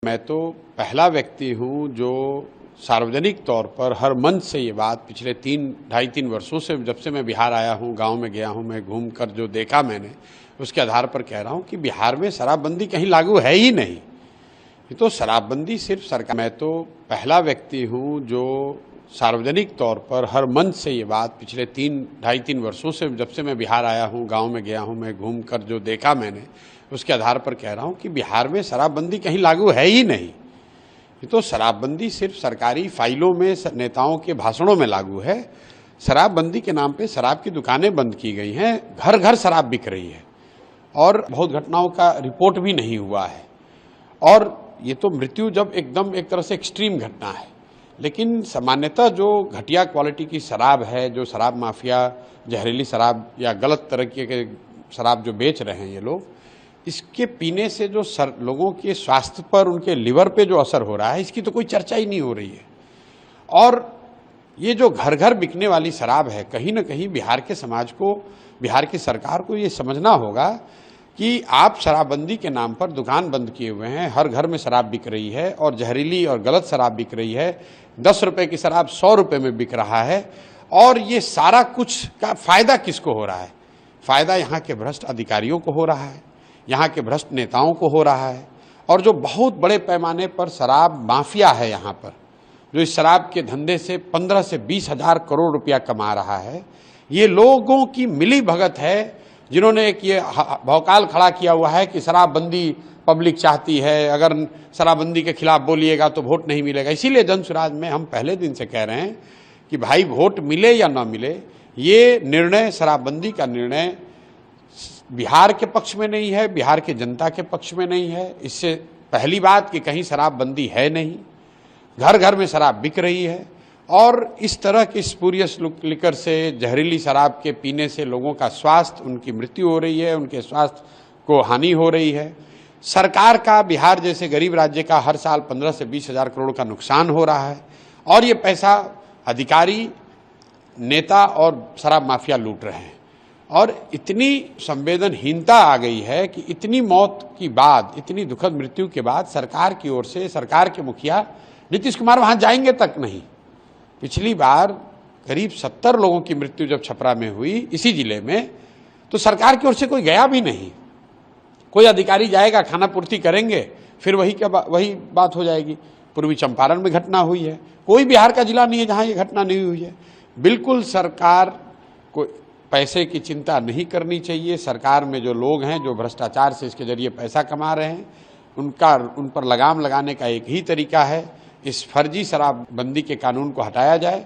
मैं तो पहला व्यक्ति हूं जो सार्वजनिक तौर पर हर मंच से ये बात पिछले ढाई तीन वर्षों से, जब से मैं बिहार आया हूं, गांव में गया हूं, मैं घूमकर जो देखा मैंने, उसके आधार पर कह रहा हूं कि बिहार में शराबबंदी कहीं लागू है ही नहीं। ये तो शराबबंदी सिर्फ सरकार। मैं तो पहला व्यक्ति हूं जो सार्वजनिक तौर पर हर मंच से ये बात पिछले ढाई तीन वर्षों से, जब से मैं बिहार आया हूं, गांव में गया हूं, मैं घूमकर जो देखा मैंने, उसके आधार पर कह रहा हूं कि बिहार में शराबबंदी कहीं लागू है ही नहीं। ये तो शराबबंदी सिर्फ सरकारी फाइलों में, नेताओं के भाषणों में लागू है। शराबबंदी के नाम पे शराब की दुकानें बंद की गई हैं, घर घर शराब बिक रही है और बहुत घटनाओं का रिपोर्ट भी नहीं हुआ है। और ये तो मृत्यु जब एकदम एक तरह से एक्सट्रीम घटना है, लेकिन सामान्यतः जो घटिया क्वालिटी की शराब है, जो शराब माफिया जहरीली शराब या गलत तरह के शराब जो बेच रहे हैं ये लोग, इसके पीने से जो लोगों के स्वास्थ्य पर, उनके लिवर पे जो असर हो रहा है, इसकी तो कोई चर्चा ही नहीं हो रही है। और ये जो घर घर बिकने वाली शराब है, कहीं ना कहीं बिहार के समाज को, बिहार की सरकार को ये समझना होगा कि आप शराबबंदी के नाम पर दुकान बंद किए हुए हैं, हर घर में शराब बिक रही है और जहरीली और गलत शराब बिक रही है। 10 रुपए की शराब 100 रुपए में बिक रहा है। और ये सारा कुछ का फायदा किसको हो रहा है? फायदा यहाँ के भ्रष्ट अधिकारियों को हो रहा है, यहाँ के भ्रष्ट नेताओं को हो रहा है। और जो बहुत बड़े पैमाने पर शराब माफिया है यहाँ पर, जो इस शराब के धंधे से 15 से 20 हजार करोड़ रुपया कमा रहा है, ये लोगों की मिली भगत है, जिन्होंने एक ये भौकाल खड़ा किया हुआ है कि शराबबंदी पब्लिक चाहती है, अगर शराबबंदी के खिलाफ बोलिएगा तो वोट नहीं मिलेगा। इसीलिए जनसुराज में हम पहले दिन से कह रहे हैं कि भाई वोट मिले या ना मिले, ये निर्णय, शराबबंदी का निर्णय बिहार के पक्ष में नहीं है, बिहार के जनता के पक्ष में नहीं है। इससे पहली बात कि कहीं शराबबंदी है नहीं, घर घर में शराब बिक रही है और इस तरह की स्पूरियस लिकर से, जहरीली शराब के पीने से लोगों का स्वास्थ्य, उनकी मृत्यु हो रही है, उनके स्वास्थ्य को हानि हो रही है। सरकार का बिहार जैसे गरीब राज्य का हर साल 15 से 20 हजार करोड़ का नुकसान हो रहा है और ये पैसा अधिकारी, नेता और शराब माफिया लूट रहे हैं। और इतनी संवेदनहीनता आ गई है कि इतनी मौत की बाद, इतनी दुखद मृत्यु के बाद सरकार की ओर से, सरकार के मुखिया नीतीश कुमार वहां जाएंगे तक नहीं। पिछली बार करीब 70 लोगों की मृत्यु जब छपरा में हुई, इसी जिले में, तो सरकार की ओर से कोई गया भी नहीं। कोई अधिकारी जाएगा, खाना पूर्ति करेंगे, फिर वही बात हो जाएगी। पूर्वी चंपारण में घटना हुई है, कोई बिहार का जिला नहीं है जहां ये घटना नहीं हुई है। बिल्कुल सरकार को पैसे की चिंता नहीं करनी चाहिए। सरकार में जो लोग हैं, जो भ्रष्टाचार से इसके जरिए पैसा कमा रहे हैं, उन पर लगाम लगाने का एक ही तरीका है, इस फर्जी शराबबंदी के कानून को हटाया जाए।